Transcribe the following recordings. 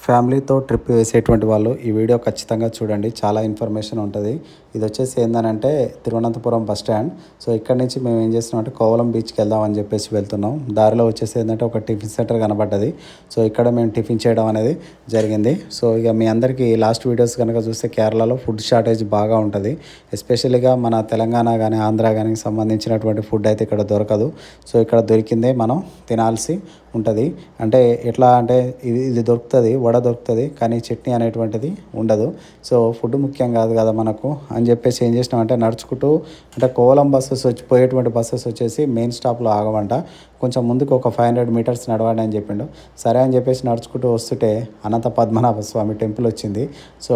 ఫ్యామిలీతో ట్రిప్ వేసేటువంటి వాళ్ళు ఈ వీడియో ఖచ్చితంగా చూడండి. చాలా ఇన్ఫర్మేషన్ ఉంటుంది. ఇది వచ్చేసి ఏంటంటే తిరువనంతపురం బస్ స్టాండ్. సో ఇక్కడ నుంచి మేము ఏం చేస్తున్నాం అంటే కోవలం బీచ్కి వెళ్దాం అని చెప్పేసి వెళ్తున్నాం. దారిలో వచ్చేసి ఏంటంటే ఒక టిఫిన్ సెంటర్ కనబడ్డది. సో ఇక్కడ మేము టిఫిన్ చేయడం అనేది జరిగింది. సో ఇక మీ అందరికీ లాస్ట్ వీడియోస్ కనుక చూస్తే కేరళలో ఫుడ్ షార్టేజ్ బాగా ఉంటుంది. ఎస్పెషల్లీగా మన తెలంగాణ కానీ ఆంధ్ర కానీ సంబంధించినటువంటి ఫుడ్ అయితే ఇక్కడ దొరకదు. సో ఇక్కడ దొరికిందే మనం తినాల్సి ఉంటుంది. అంటే ఎట్లా అంటే ఇది దొరుకుతుంది, వడ దొరుకుతుంది, కానీ చట్నీ అనేటువంటిది ఉండదు. సో ఫుడ్ ముఖ్యం కాదు కదా మనకు అని చెప్పేసి ఏం చేసినామంటే నడుచుకుంటూ అంటే కోవలం బస్సెస్ పోయేటువంటి బస్సెస్ వచ్చేసి మెయిన్ స్టాప్లో ఆగమంట. కొంచెం ముందుకు ఒక 500 మీటర్స్ నడవండి అని చెప్పిండు. సరే అని చెప్పేసి నడుచుకుంటూ వస్తుంటే అనంత పద్మనాభ స్వామి టెంపుల్ వచ్చింది. సో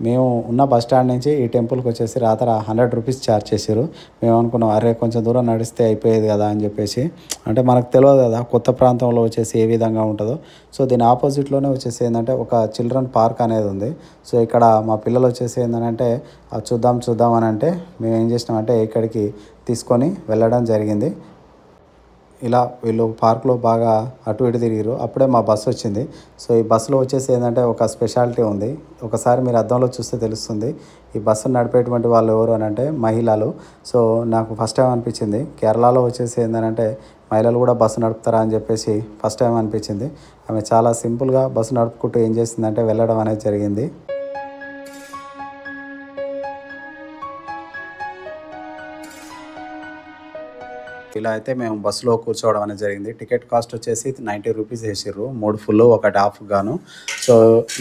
మేము ఉన్న బస్ స్టాండ్ నుంచి ఈ టెంపుల్కి వచ్చేసి రాత్ర 100 రూపీస్ ఛార్జ్ చేశారు. మేము అనుకున్నాం అరే కొంచెం దూరం నడిస్తే అయిపోయేది కదా అని చెప్పేసి. అంటే మనకు తెలియదు కదా కొత్త ప్రాంతంలో వచ్చేసి ఏ విధంగా ఉంటుందో. సో దీని ఆపోజిట్లోనే వచ్చేసి ఏంటంటే ఒక చిల్డ్రన్ పార్క్ అనేది ఉంది. సో ఇక్కడ మా పిల్లలు వచ్చేసి ఏంటంటే చూద్దాం అని అంటే మేము ఏం చేసినామంటే ఇక్కడికి తీసుకొని వెళ్ళడం జరిగింది. ఇలా వీళ్ళు పార్క్లో బాగా అటు ఇటు తిరిగారు. అప్పుడే మా బస్సు వచ్చింది. సో ఈ బస్సులో వచ్చేసి ఏంటంటే ఒక స్పెషాలిటీ ఉంది. ఒకసారి మీరు అద్దంలో చూస్తే తెలుస్తుంది. ఈ బస్సును నడిపేటువంటి వాళ్ళు ఎవరు అని అంటే మహిళలు. సో నాకు ఫస్ట్ టైం అనిపించింది కేరళలో వచ్చేసి ఏంటంటే మహిళలు కూడా బస్సు నడుపుతారా అని చెప్పేసి ఫస్ట్ టైం అనిపించింది. ఆమె చాలా సింపుల్గా బస్సు నడుపుకుంటూ ఏం చేసిందంటే వెళ్ళడం అనేది జరిగింది. ఇలా అయితే మేము బస్సులో కూర్చోవడం అనేది జరిగింది. టికెట్ కాస్ట్ వచ్చేసి 90 రూపీస్ వేసారు. 3 ఫుల్ 1 హాఫ్ గాను. సో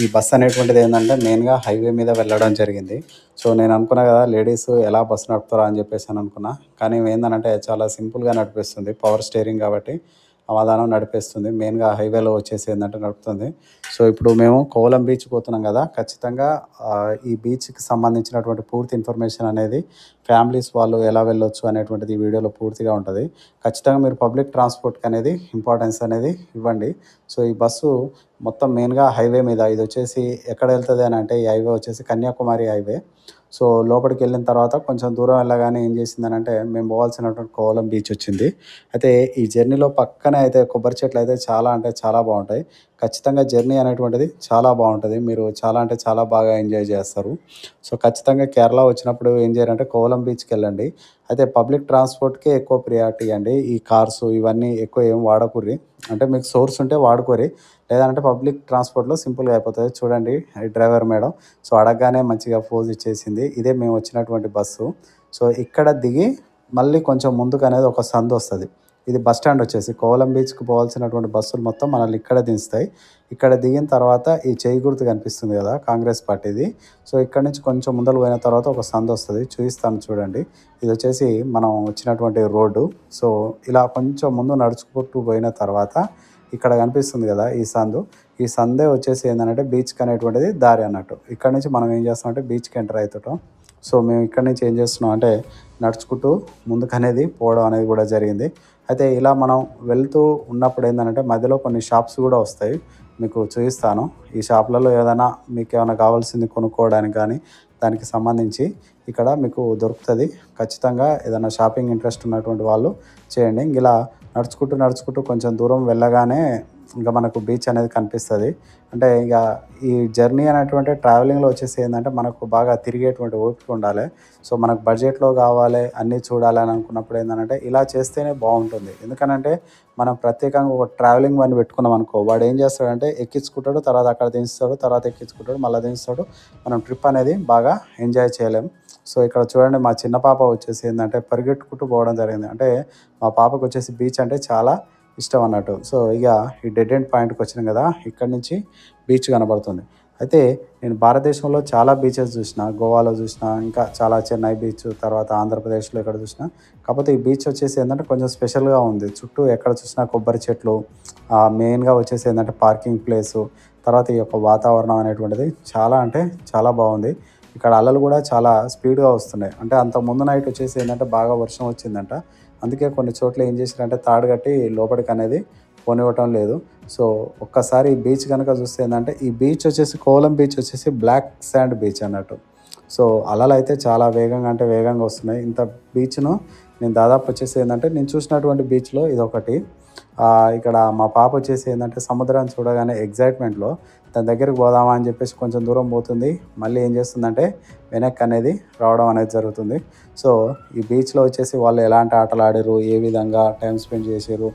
ఈ బస్ అనేటువంటిది ఏంటంటే మెయిన్గా హైవే మీద వెళ్ళడం జరిగింది. సో నేను అనుకున్నా కదా లేడీస్ ఎలా బస్సు నడుపుతారా అని చెప్పేసి అనుకున్నా. కానీ ఏంటంటే చాలా సింపుల్గా నడిపిస్తుంది. పవర్ స్టీరింగ్ కాబట్టి సమాధానం నడిపేస్తుంది. మెయిన్గా హైవేలో వచ్చేసి ఏంటంటే నడుపుతుంది. సో ఇప్పుడు మేము కోవలం బీచ్ పోతున్నాం కదా, ఖచ్చితంగా ఈ బీచ్కి సంబంధించినటువంటి పూర్తి ఇన్ఫర్మేషన్ అనేది ఫ్యామిలీస్ వాళ్ళు ఎలా వెళ్ళొచ్చు అనేటువంటిది ఈ వీడియోలో పూర్తిగా ఉంటుంది. ఖచ్చితంగా మీరు పబ్లిక్ ట్రాన్స్పోర్ట్కి అనేది ఇంపార్టెన్స్ అనేది ఇవ్వండి. సో ఈ బస్సు మొత్తం మెయిన్గా హైవే మీద ఇది వచ్చేసి ఎక్కడ వెళ్తుంది అని అంటే ఈ హైవే వచ్చేసి కన్యాకుమారి హైవే. సో లోపలికి వెళ్ళిన తర్వాత కొంచెం దూరం వెళ్ళగానే ఏం చేసిందని అంటే మేము పోవాల్సినటువంటి కోవలం బీచ్ వచ్చింది. అయితే ఈ జర్నీలో పక్కనే అయితే కొబ్బరి చెట్లు అయితే చాలా అంటే చాలా బాగుంటాయి. ఖచ్చితంగా జర్నీ అనేటువంటిది చాలా బాగుంటుంది. మీరు చాలా అంటే చాలా బాగా ఎంజాయ్ చేస్తారు. సో ఖచ్చితంగా కేరళ వచ్చినప్పుడు ఏం చేయాలంటే కోవలం బీచ్కి వెళ్ళండి. అయితే పబ్లిక్ ట్రాన్స్పోర్ట్కే ఎక్కువ ప్రియారిటీ అండి. ఈ కార్స్ ఇవన్నీ ఎక్కువ ఏం వాడకూర్రి. అంటే మీకు సోర్స్ ఉంటే వాడుకోరి, లేదంటే పబ్లిక్ ట్రాన్స్పోర్ట్లో సింపుల్గా అయిపోతుంది. చూడండి ఈ డ్రైవర్ మేడం సో అడగగానే మంచిగా పోజ్ ఇచ్చేసింది. ఇదే మేము వచ్చినటువంటి బస్సు. సో ఇక్కడ దిగి మళ్ళీ కొంచెం ముందుకు అనేది ఒక సందు వస్తుంది. ఇది బస్ స్టాండ్ వచ్చేసి కోవలం బీచ్కి పోవాల్సినటువంటి బస్సులు మొత్తం మనల్ని ఇక్కడ దించుతాయి. ఇక్కడ దిగిన తర్వాత ఈ చేయి గుర్తు కనిపిస్తుంది కదా కాంగ్రెస్ పార్టీది. సో ఇక్కడ నుంచి కొంచెం ముందలు పోయిన తర్వాత ఒక సందు వస్తుంది, చూపిస్తాను చూడండి. ఇది వచ్చేసి మనం వచ్చినటువంటి రోడ్డు. సో ఇలా కొంచెం ముందు నడుచుకుంటూ పోయిన తర్వాత ఇక్కడ కనిపిస్తుంది కదా ఈ సందు. ఈ సందే వచ్చేసి ఏంటంటే బీచ్కి అనేటువంటిది దారి అన్నట్టు. ఇక్కడ నుంచి మనం ఏం చేస్తామంటే బీచ్కి ఎంటర్ అవుతుంటాం. సో మేము ఇక్కడ నుంచి ఏం చేస్తున్నాం అంటే నడుచుకుంటూ ముందుకు అనేది పోవడం అనేది కూడా జరిగింది. అయితే ఇలా మనం వెళ్తూ ఉన్నప్పుడు ఏంటంటే మధ్యలో కొన్ని షాప్స్ కూడా వస్తాయి, మీకు చూపిస్తాను. ఈ షాప్లలో ఏదైనా మీకు ఏమైనా కావాల్సింది కొనుక్కోవడానికి కానీ దానికి సంబంధించి ఇక్కడ మీకు దొరుకుతుంది. ఖచ్చితంగా ఏదైనా షాపింగ్ ఇంట్రెస్ట్ ఉన్నటువంటి వాళ్ళు చేయండి. ఇలా నడుచుకుంటూ కొంచెం దూరం వెళ్ళగానే ఇంకా మనకు బీచ్ అనేది కనిపిస్తుంది. అంటే ఇక ఈ జర్నీ అనేటువంటి ట్రావెలింగ్లో వచ్చేసి ఏంటంటే మనకు బాగా తిరిగేటువంటి ఓపిక ఉండాలి. సో మనకు బడ్జెట్లో కావాలి అన్నీ చూడాలని అనుకున్నప్పుడు ఏంటంటే ఇలా చేస్తేనే బాగుంటుంది. ఎందుకనంటే మనం ప్రత్యేకంగా ఒక ట్రావెలింగ్ వన్ పెట్టుకున్నాం అనుకో, వాడు ఏం చేస్తాడంటే ఎక్కించుకుంటాడు, తర్వాత అక్కడ దించుతాడు, తర్వాత ఎక్కించుకుంటాడు, మళ్ళీ దించుతాడు. మనం ట్రిప్ అనేది బాగా ఎంజాయ్ చేయలేం. సో ఇక్కడ చూడండి మా చిన్న పాప వచ్చేసి ఏంటంటే పరిగెట్టుకుంటూ పోవడం జరిగింది. అంటే మా పాపకు వచ్చేసి బీచ్ అంటే చాలా ఇష్టం అన్నట్టు. సో ఇక ఈ డెడ్ ఎండ్ పాయింట్కి వచ్చినాం కదా, ఇక్కడ నుంచి బీచ్ కనబడుతుంది. అయితే నేను భారతదేశంలో చాలా బీచెస్ చూసిన, గోవాలో చూసిన, ఇంకా చాలా చెన్నై బీచ్, తర్వాత ఆంధ్రప్రదేశ్లో ఎక్కడ చూసిన. కాకపోతే ఈ బీచ్ వచ్చేసి ఏంటంటే కొంచెం స్పెషల్గా ఉంది. చుట్టూ ఎక్కడ చూసినా కొబ్బరి చెట్లు, మెయిన్గా వచ్చేసి ఏంటంటే పార్కింగ్ ప్లేసు, తర్వాత ఈ యొక్క వాతావరణం అనేటువంటిది చాలా అంటే చాలా బాగుంది. ఇక్కడ అలలు కూడా చాలా స్పీడ్గా వస్తున్నాయి. అంటే అంత ముందు నైట్ వచ్చేసి ఏంటంటే బాగా వర్షం వచ్చిందంట. అందుకే కొన్ని చోట్ల ఏం చేశారంటే తాడు కట్టి లోపలికి అనేది పోనివ్వటం లేదు. సో ఒక్కసారి ఈ బీచ్ కనుక చూస్తే ఏంటంటే ఈ బీచ్ వచ్చేసి కోవలం బీచ్ వచ్చేసి బ్లాక్ శాండ్ బీచ్ అన్నట్టు. సో అలలు అయితే చాలా వేగంగా అంటే వేగంగా వస్తున్నాయి. ఇంత బీచ్ను నేను దాదాపు వచ్చేసి ఏంటంటే నేను చూసినటువంటి బీచ్లో ఇదొకటి. ఇక్కడ మా పాప వచ్చేసి ఏంటంటే సముద్రాన్ని చూడగానే ఎగ్జైట్మెంట్‌లో దాని దగ్గరికి పోదామా అని చెప్పేసి కొంచెం దూరం పోతుంది. మళ్ళీ ఏం చేస్తుందంటే వెనక్కి అనేది రావడం అనేది జరుగుతుంది. సో, ఈ బీచ్‌లో వచ్చేసి వాళ్ళు ఎలాంటి ఆటలు ఆడిర్రు, ఏ విధంగా టైమ్ స్పెండ్ చేసిర్రు,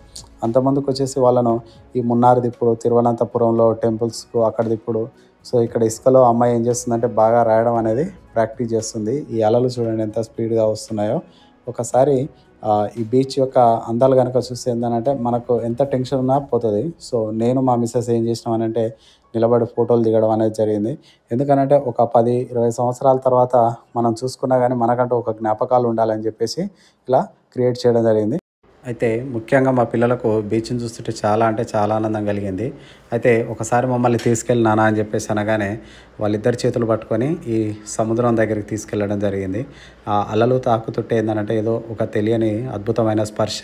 అంతమందికొచ్చేసి వాళ్ళను ఈ మున్నార్ దిప్పుడు, తిరువనంతపురంలో టెంపుల్స్‌కు అక్కడ దిప్పుడు. సో, ఇక్కడ ఇసుకలో అమ్మాయి ఏం చేస్తుందంటే బాగా రాయడం అనేది ప్రాక్టీస్ చేస్తుంది. ఈ అలలు చూడండి ఎంత స్పీడ్‌గా వస్తున్నాయో. ఒకసారి ఈ బీచ్ యొక్క అందాలు గనక చూస్తే ఏందనంటే మనకు ఎంత టెన్షన్ ఉన్నా పోతది. సో, నేను మా మిసెస్ ఏం చేసినామనంటే నిలబడి ఫోటోలు దిగడం అనేది జరిగింది. ఎందుకనంటే ఒక 10, 20 సంవత్సరాల తర్వాత మనం చూసుకున్నా గానీ మనకంటూ ఒక జ్ఞాపకాలు ఉండాలని చెప్పేసి ఇలా క్రియేట్ చేయడం జరిగింది. అయితే ముఖ్యంగా మా పిల్లలకు బీచ్‌ని చూస్తుంటే చాలా అంటే చాలా ఆనందం కలిగింది. అయితే ఒకసారి మమ్మల్ని తీసుకెళ్ళి నాన్న అని చెప్పేసి అనగానే వాళ్ళిద్దరి చేతులు పట్టుకొని ఈ సముద్రం దగ్గరికి తీసుకెళ్ళడం జరిగింది. ఆ అలలు తాకుతుంటే ఏందనంటే ఏదో ఒక తెలియని అద్భుతమైన స్పర్శ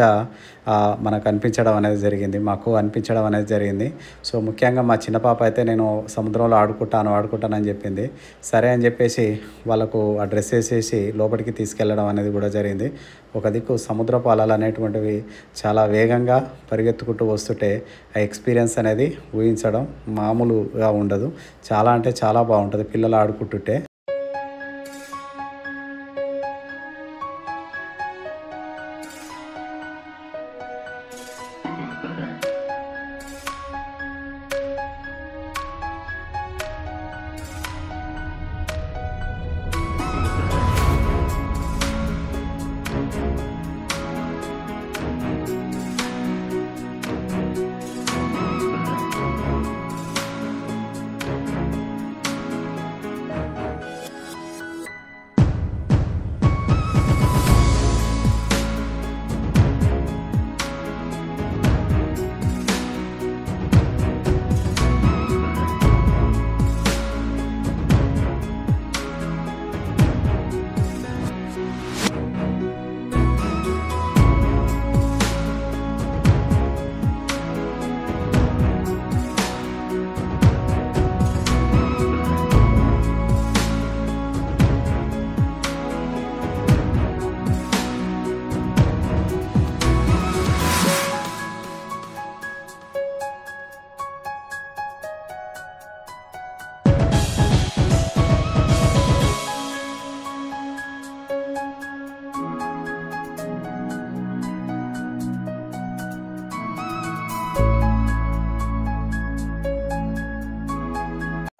మనకు అనిపించడం అనేది జరిగింది. మాకు అనిపించడం అనేది జరిగింది. సో, ముఖ్యంగా మా చిన్న పాప అయితే నేను సముద్రంలో ఆడుకుంటానని చెప్పింది. సరే అని చెప్పేసి వాళ్ళకు ఆ డ్రెస్ ఏసేసి లోపలికి తీసుకెళ్ళడం అనేది కూడా జరిగింది. ఒక దిక్కు సముద్రపు అలలు అనేటువంటివి చాలా వేగంగా పరిగెత్తుకుంటూ వస్తుంటే ఆ ఎక్స్పీరియన్స్ అనేది ఊహించడం మామూలుగా ఉండదు. చాలా అంటే చాలా బాగుంటుంది పిల్లలు ఆడుకుంటుంటే.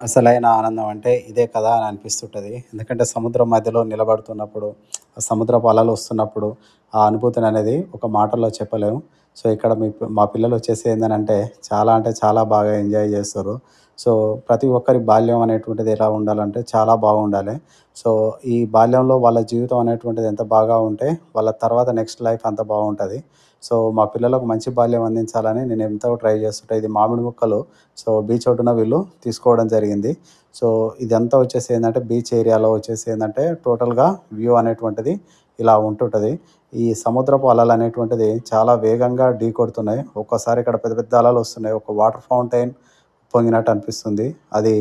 అసలైన ఆనందం అంటే ఇదే కదా అని అనిపిస్తుంటది. ఎందుకంటే సముద్రం మధ్యలో నిలబడుతున్నప్పుడు, ఆ సముద్రపు అలలు వస్తున్నప్పుడు ఆ అనుభూతిని అనేది ఒక మాటల్లో చెప్పలేము. సో, ఇక్కడ మా పిల్లలొచ్చేసి ఏందనంటే చాలా అంటే చాలా బాగా ఎంజాయ్ చేస్తుర్రు. సో, ప్రతి ఒక్కరి బాల్యం అనేటువంటిది ఎలా ఉండాలంటే చాలా బాగుండాలి. సో, ఈ బాల్యంలో వాళ్ళ జీవితం అనేటువంటిది ఎంత బాగా ఉంటే వాళ్ళ తర్వాత నెక్స్ట్ లైఫ్ అంత బాగుంటది. సో, మా పిల్లలకు మంచి బాల్యం అందించాలని నేను ఎంతో ట్రై చేస్తుంటా. ఇది మామిడి ముక్కలు. సో, బీచ్ ఒడ్డున వీళ్ళు తీసుకోవడం జరిగింది. సో, ఇదంతా వచ్చేసి ఏందంటే బీచ్ ఏరియాలో వచ్చేసి ఏందంటే టోటల్‌గా వ్యూ అనేటువంటిది ఇలా ఉంటుంటది. ఈ సముద్రపు అలలు అనేటువంటిది చాలా వేగంగా ఢీకొడుతున్నాయి. ఒక్కోసారి ఇక్కడ పెద్ద పెద్ద అలలు వస్తున్నాయి. ఒక వాటర్ ఫౌంటైన్ పొంగినట్టు అనిపిస్తుంది. అది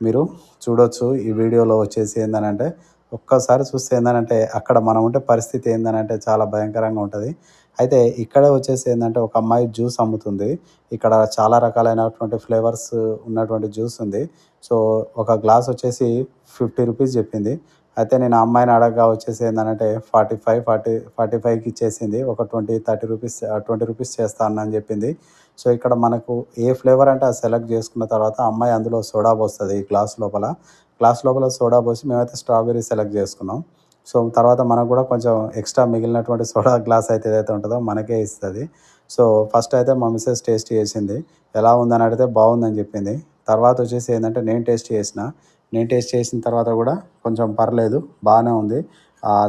మీరు చూడొచ్చు ఈ వీడియోలో వచ్చేసి ఏందనంటే ఒక్కసారి చూస్తే ఏందనంటే అక్కడ మనం ఉంటే పరిస్థితి ఏందనంటే చాలా భయంకరంగా ఉంటది. అయితే ఇక్కడే వచ్చేసి ఏందంటే ఒక అమ్మాయి జ్యూస్ అమ్ముతుంది. ఇక్కడ చాలా రకాలైనటువంటి ఫ్లేవర్స్ ఉన్నటువంటి జ్యూస్ ఉంది. సో, ఒక గ్లాస్ వచ్చేసి 50 రూపీస్ చెప్పింది. అయితే నేను ఆ అమ్మాయిని అడగగా వచ్చేసి ఏందనంటే 45కి ఇచ్చేసింది. ఒక 20, 30 రూపీస్ 20 రూపీస్ చేస్తా అన్నా అని చెప్పింది. సో, ఇక్కడ మనకు ఏ ఫ్లేవర్ అంటే అది సెలెక్ట్ చేసుకున్న తర్వాత ఆ అమ్మాయి అందులో సోడా పోస్తది ఈ గ్లాస్ లోపల. గ్లాస్ లోపల సోడా పోసి మేమైతే స్ట్రాబెర్రీ సెలెక్ట్ చేసుకున్నాం. సో, తర్వాత మనకు కూడా కొంచెం ఎక్స్‌ట్రా మిగిలినటువంటి సోడా గ్లాస్ అయితే ఏదైతే ఉంటదో మనకే ఇస్తది. సో, ఫస్ట్ అయితే మా మిసెస్ టేస్ట్ చేసింది. ఎలా ఉందని అడిగితే బాగుందని చెప్పింది. తర్వాత వచ్చేసి ఏందంటే నేను టేస్ట్ చేసిన. నేను టేస్ట్ చేసిన తర్వాత కూడా కొంచెం పర్లేదు బానే ఉంది.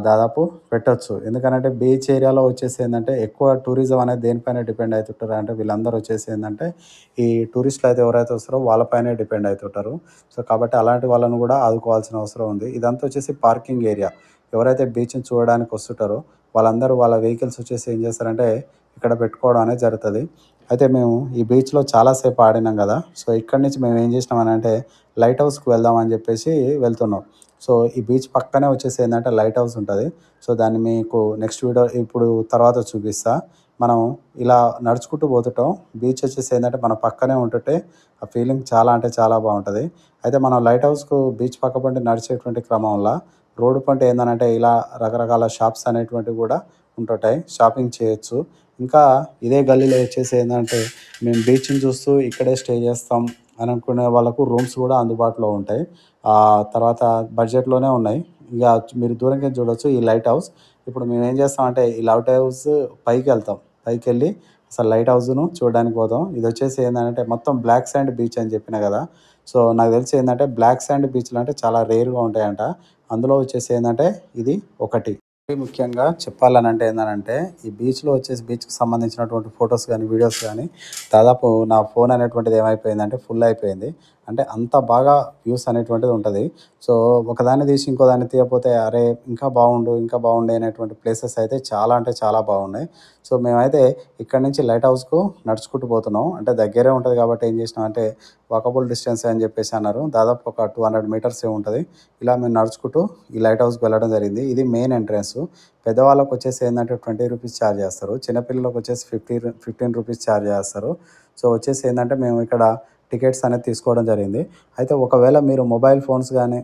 దాదాపు పెట్టొచ్చు. ఎందుకనంటే బీచ్ ఏరియాలో వచ్చేసి ఏందంటే ఎక్కువ టూరిజం అనేది దేనిపైన డిపెండ్ అయితుంటారు అంటే వీళ్ళందరూ వచ్చేసి ఏందంటే ఈ టూరిస్టులు అయితే ఎవరైతే వస్తారో వాళ్ళపైనే డిపెండ్ అయితుంటారు. సో, కాబట్టి అలాంటి వాళ్ళని కూడా ఆదుకోవాల్సిన అవసరం ఉంది. ఇదంతా వచ్చేసి పార్కింగ్ ఏరియా. ఎవరైతే బీచ్‌ని చూడడానికి వస్తుంటారో వాళ్ళందరూ వాళ్ళ వెహికల్స్ వచ్చేసి ఏం చేస్తారంటే ఇక్కడ పెట్టుకోవడం అనేది జరుగుతది. అయితే మేము ఈ బీచ్‌లో చాలా సేపు ఆడినాం గదా! సో, ఇక్కడి నుంచి మేము ఏం చేసినామనంటే లైట్ హౌస్‌కి వెళ్దాం అని చెప్పేసి వెళ్తున్నాం. సో, ఈ బీచ్ పక్కనే వచ్చేసి ఏందంటే లైట్ హౌస్ ఉంటది. సో, దాన్ని మీకు నెక్స్ట్ వీడియో ఇప్పుడు తర్వాత చూపిస్తా. మనం ఇలా నడుచుకుంటూ పోతుంటాం. బీచ్ వచ్చేసి ఏంటంటే మన పక్కనే ఉంటుంటే ఆ ఫీలింగ్ చాలా అంటే చాలా బాగుంటుంది. అయితే మనం లైట్ హౌస్కు బీచ్ పక్క పంటి నడిచేటువంటి క్రమంలో రోడ్డు పంట ఏందనంటే ఇలా రకరకాల షాప్స్ అనేటువంటివి కూడా ఉంటుంటాయి. షాపింగ్ చేయొచ్చు. ఇంకా ఇదే గల్లీలో వచ్చేసి ఏంటంటే మేము బీచ్ని చూస్తూ ఇక్కడే స్టే చేస్తాం అని అనుకునే వాళ్ళకు రూమ్స్ కూడా అందుబాటులో ఉంటాయి. తర్వాత బడ్జెట్లోనే ఉన్నాయి. ఇక మీరు దూరంగా చూడొచ్చు ఈ లైట్ హౌస్. ఇప్పుడు మేము ఏం చేస్తామంటే ఈ లైట్ హౌస్ పైకి వెళ్తాం. పైకి వెళ్ళి అసలు లైట్ హౌస్ను చూడడానికి పోతాం. ఇది వచ్చేసి ఏంటంటే మొత్తం బ్లాక్ శాండ్ బీచ్ అని చెప్పిన కదా. సో నాకు తెలిసి ఏంటంటే బ్లాక్ శాండ్ బీచ్లు అంటే చాలా రేర్గా ఉంటాయంట. అందులో వచ్చేసి ఏంటంటే ఇది ఒకటి. ముఖ్యంగా చెప్పాలనంటే ఏంటంటే ఈ బీచ్లో వచ్చేసి బీచ్కి సంబంధించినటువంటి ఫొటోస్ కానీ వీడియోస్ కానీ దాదాపు నా ఫోన్ అనేటువంటిది ఏమైపోయిందంటే ఫుల్ అయిపోయింది. అంటే అంత బాగా వ్యూస్ అనేటువంటిది ఉంటుంది. సో ఒకదాన్ని తీసి ఇంకో దాన్ని తీయకపోతే అరే ఇంకా బాగుండు ఇంకా బాగుండే అనేటువంటి ప్లేసెస్ అయితే చాలా అంటే చాలా బాగున్నాయి. సో మేమైతే ఇక్కడ నుంచి లైట్ హౌస్కు నడుచుకుంటూ పోతున్నాం. అంటే దగ్గరే ఉంటుంది కాబట్టి ఏం చేసినాం అంటే వాకబుల్ డిస్టెన్స్ అని చెప్పేసి అన్నారు. దాదాపు ఒక 200 మీటర్స్ ఉంటుంది. ఇలా మేము నడుచుకుంటూ ఈ లైట్ హౌస్కి వెళ్ళడం జరిగింది. ఇది మెయిన్ ఎంట్రన్స్. పెద్దవాళ్ళకి వచ్చేసి ఏంటంటే 20 రూపీస్ ఛార్జ్ చేస్తారు. చిన్నపిల్లలకు వచ్చేసి 15 రూపీస్ ఛార్జ్ చేస్తారు. సో వచ్చేసి ఏంటంటే మేము ఇక్కడ టికెట్స్ అనేది తీసుకోవడం జరిగింది. అయితే ఒకవేళ మీరు మొబైల్ ఫోన్స్ కానీ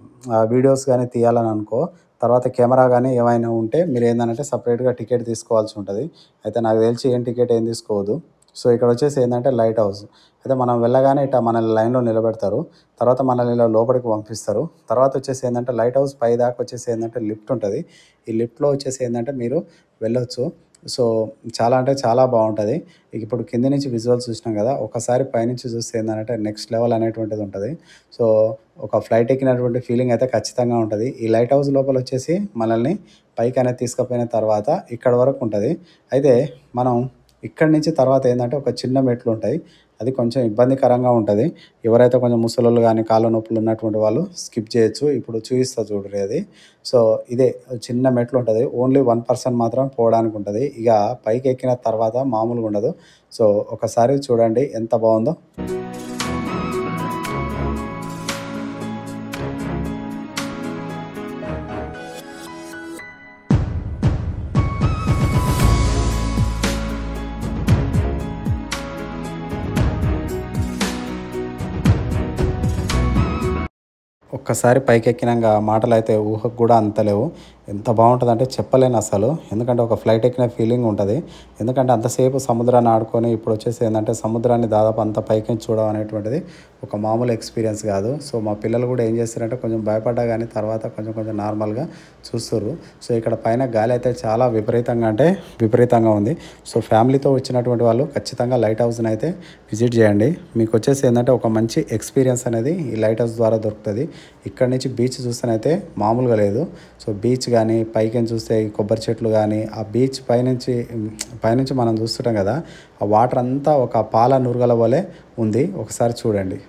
వీడియోస్ కానీ తీయాలని అనుకో, తర్వాత కెమెరా కానీ ఏమైనా ఉంటే మీరు ఏంటంటే సపరేట్గా టికెట్ తీసుకోవాల్సి ఉంటుంది. అయితే నాకు తెలిసి ఏం టికెట్ ఏం తీసుకోవద్దు. సో ఇక్కడ వచ్చేసి ఏంటంటే లైట్ హౌస్. అయితే మనం వెళ్ళగానే ఇట్లా మనల్ని లైన్లో నిలబెడతారు. తర్వాత మనల్ని ఇలా లోపలికి పంపిస్తారు. తర్వాత వచ్చేసి ఏంటంటే లైట్ హౌస్ పై దాకా వచ్చేసి ఏంటంటే లిఫ్ట్ ఉంటుంది. ఈ లిఫ్ట్లో వచ్చేసి ఏంటంటే మీరు వెళ్ళొచ్చు. సో చాలా అంటే చాలా బాగుంటుంది. ఇప్పుడు కింది నుంచి విజువల్స్ చూసినాం కదా, ఒకసారి పైనుంచి చూస్తే ఏంటంటే నెక్స్ట్ లెవెల్ అనేటువంటిది ఉంటుంది. సో ఒక ఫ్లైట్ ఎక్కినటువంటి ఫీలింగ్ అయితే ఖచ్చితంగా ఉంటుంది. ఈ లైట్ హౌస్ లోపల వచ్చేసి మనల్ని పైకి అనేది తీసుకుపోయిన తర్వాత ఇక్కడ వరకు ఉంటుంది. అయితే మనం ఇక్కడి నుంచి తర్వాత ఏంటంటే ఒక చిన్న మెట్లు ఉంటాయి. అది కొంచెం ఇబ్బందికరంగా ఉంటుంది. ఎవరైతే కొంచెం ముసలోళ్ళు కానీ కాళ్ళ నొప్పులు ఉన్నటువంటి వాళ్ళు స్కిప్ చేయొచ్చు. ఇప్పుడు చూపిస్తా చూడరు అది. సో ఇదే చిన్న మెట్లు ఉంటుంది. ఓన్లీ 1 పర్సన్ మాత్రం పోవడానికి ఉంటుంది. ఇక పైకి ఎక్కిన తర్వాత మామూలుగా ఉండదు. సో ఒకసారి చూడండి ఎంత బాగుందో. ఒక్కసారి పైకెక్కినాక మాటలైతే ఊహకు కూడా అందలేవు. ఎంత బాగుంటుందంటే చెప్పలేను అసలు. ఎందుకంటే ఒక ఫ్లైట్ ఎక్కిన ఫీలింగ్ ఉంటుంది. ఎందుకంటే అంతసేపు సముద్రాన్ని ఆడుకొని ఇప్పుడు వచ్చేసి ఏంటంటే సముద్రాన్ని దాదాపు అంత పైకి చూడడం అనేటువంటిది ఒక మామూలు ఎక్స్పీరియన్స్ కాదు. సో మా పిల్లలు కూడా ఏం చేస్తారంటే కొంచెం భయపడ్డా కానీ తర్వాత కొంచెం నార్మల్గా చూస్తారు. సో ఇక్కడ పైన గాలి అయితే చాలా విపరీతంగా ఉంది. సో ఫ్యామిలీతో వచ్చినటువంటి వాళ్ళు ఖచ్చితంగా లైట్ హౌస్ని అయితే విజిట్ చేయండి. మీకు వచ్చేసి ఏంటంటే ఒక మంచి ఎక్స్పీరియన్స్ అనేది ఈ లైట్ హౌస్ ద్వారా దొరుకుతుంది. ఇక్కడ నుంచి బీచ్ చూస్తేనైతే మామూలుగా లేదు. సో బీచ్ కానీ పైకి చూస్తే ఈ కొబ్బరి చెట్లు కానీ ఆ బీచ్ పైనుంచి మనం చూస్తుంటాం కదా, ఆ వాటర్ అంతా ఒక పాల నురగల వలె ఉంది. ఒకసారి చూడండి.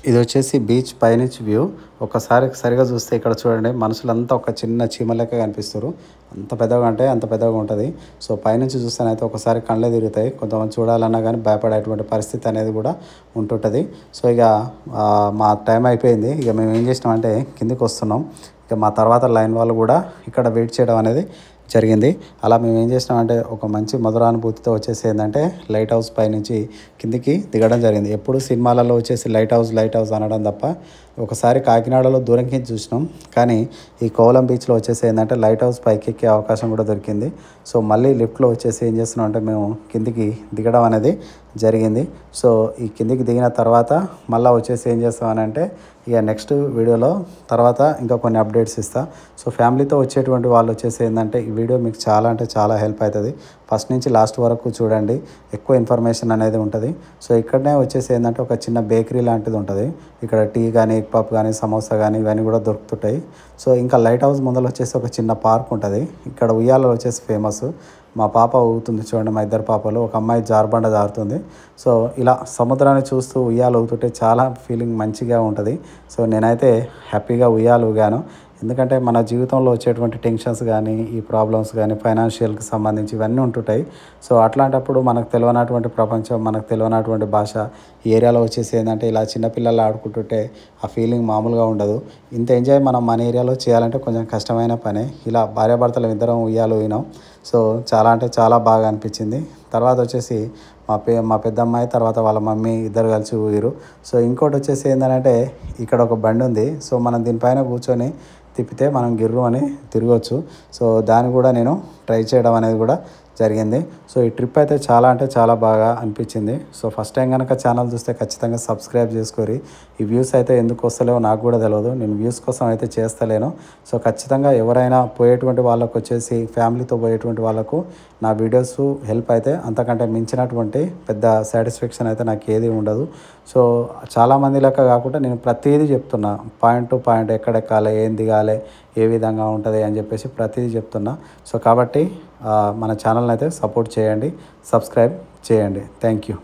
ఇది వచ్చేసి బీచ్ పైనుంచి వ్యూ. ఒకసారి సరిగా చూస్తే ఇక్కడ చూడండి, మనుషులంతా ఒక చిన్న చీమ లెక్క కనిపిస్తారు. అంత పెద్దగా అంటే అంత పెద్దగా ఉంటుంది. సో పైనుంచి చూస్తేనైతే ఒకసారి కళ్ళే తిరుగుతాయి. కొంతమంది చూడాలన్నా కానీ భయపడేటువంటి పరిస్థితి అనేది కూడా ఉంటుంటుంది. సో ఇక మా టైం అయిపోయింది. ఇక మేము ఏం చేసినామంటే కిందికి వస్తున్నాం. ఇక మా తర్వాత లైన్ వాళ్ళు కూడా ఇక్కడ వెయిట్ చేయడం అనేది జరిగింది. అలా మేము ఏం చేసినామంటే ఒక మంచి మధురానుభూతితో వచ్చేసి ఏంటంటే లైట్ హౌస్ పైనుంచి కిందికి దిగడం జరిగింది. ఎప్పుడు సినిమాలలో వచ్చేసి లైట్ హౌస్ అనడం తప్ప ఒకసారి కాకినాడలో దూరంకి చూసినాం. కానీ ఈ కోవలం బీచ్లో వచ్చేసి ఏంటంటే లైట్ హౌస్ పైకి ఎక్కే అవకాశం కూడా దొరికింది. సో మళ్ళీ లిఫ్ట్లో వచ్చేసి ఏం చేస్తున్నాం అంటే మేము కిందికి దిగడం అనేది జరిగింది. సో ఈ కిందికి దిగిన తర్వాత మళ్ళీ వచ్చేసి ఏం చేస్తామని అంటే ఇక నెక్స్ట్ వీడియోలో తర్వాత ఇంకా కొన్ని అప్డేట్స్ ఇస్తా. సో ఫ్యామిలీతో వచ్చేటువంటి వాళ్ళు వచ్చేసి ఏంటంటే ఈ వీడియో మీకు చాలా అంటే చాలా హెల్ప్ అవుతుంది. ఫస్ట్ నుంచి లాస్ట్ వరకు చూడండి, ఎక్కువ ఇన్ఫర్మేషన్ అనేది ఉంటుంది. సో ఇక్కడనే వచ్చేసి ఏంటంటే ఒక చిన్న బేకరీ లాంటిది ఉంటుంది. ఇక్కడ టీ కానీ ఎగ్ పఫ్ కానీ సమోసా కానీ ఇవన్నీ కూడా దొరుకుతుంటాయి. సో ఇంకా లైట్ హౌస్ ముందర వచ్చేసి ఒక చిన్న పార్క్ ఉంటుంది. ఇక్కడ ఉయ్యాలలో వచ్చేసి ఫేమస్. మా పాప ఊగుతుంది చూడండి, మా ఇద్దరు పాపలు. ఒక అమ్మాయి జారుబండ జారుతుంది. సో ఇలా సముద్రాన్ని చూస్తూ ఉయ్యాలు ఊగుతుంటే చాలా ఫీలింగ్ మంచిగా ఉంటుంది. సో నేనైతే హ్యాపీగా ఉయ్యాలు ఊగాను. ఎందుకంటే మన జీవితంలో వచ్చేటువంటి టెన్షన్స్ కానీ ఈ ప్రాబ్లమ్స్ కానీ ఫైనాన్షియల్కి సంబంధించి ఇవన్నీ ఉంటుంటాయి. సో అట్లాంటప్పుడు మనకు తెలియనటువంటి ప్రపంచం, మనకు తెలియనటువంటి భాష ఈ ఏరియాలో వచ్చేసి ఏంటంటే ఇలా చిన్నపిల్లలు ఆడుకుంటుంటే ఆ ఫీలింగ్ మామూలుగా ఉండదు. ఇంత ఎంజాయ్ మనం మన ఏరియాలో చేయాలంటే కొంచెం కష్టమైన పనే. ఇలా భార్యాభర్తలు ఇద్దరం ఉయ్యాలు ఊగినాం. సో చాలా అంటే చాలా బాగా అనిపించింది. తర్వాత వచ్చేసి మా పెద్దమ్మాయి తర్వాత వాళ్ళ మమ్మీ ఇద్దరు కలిసి ఊగిరు. సో ఇంకోటి వచ్చేసి ఏంటంటే ఇక్కడ ఒక బండి ఉంది. సో మనం దీనిపైన కూర్చొని తిప్పితే మనం గిర్రు అని తిరగవచ్చు. సో దాన్ని కూడా నేను ట్రై చేయడం అనేది కూడా జరిగింది. సో ఈ ట్రిప్ అయితే చాలా అంటే చాలా బాగా అనిపించింది. సో ఫస్ట్ టైం కనుక ఛానల్ చూస్తే ఖచ్చితంగా సబ్స్క్రైబ్ చేసుకోరి. ఈ వ్యూస్ అయితే ఎందుకు వస్తలేవో నాకు కూడా తెలియదు. నేను వ్యూస్ కోసం అయితే చేస్తలేను. సో ఖచ్చితంగా ఎవరైనా పోయేటువంటి వాళ్ళకు వచ్చేసి ఫ్యామిలీతో పోయేటువంటి వాళ్ళకు నా వీడియోస్ హెల్ప్ అయితే అంతకంటే మించినటువంటి పెద్ద సాటిస్ఫాక్షన్ అయితే నాకు ఏది ఉండదు. సో చాలామంది లెక్క కాకుండా నేను ప్రతిదీ చెప్తున్నా, పాయింట్ టు పాయింట్ ఎక్కడెక్కాలి, ఏం దిగాలి, ఏ విధంగా ఉంటుంది అని చెప్పేసి ప్రతిదీ చెప్తున్నా. సో కాబట్టి మన ఛానల్ని అయితే సపోర్ట్ చేయండి, సబ్స్క్రైబ్ చేయండి. Thank you.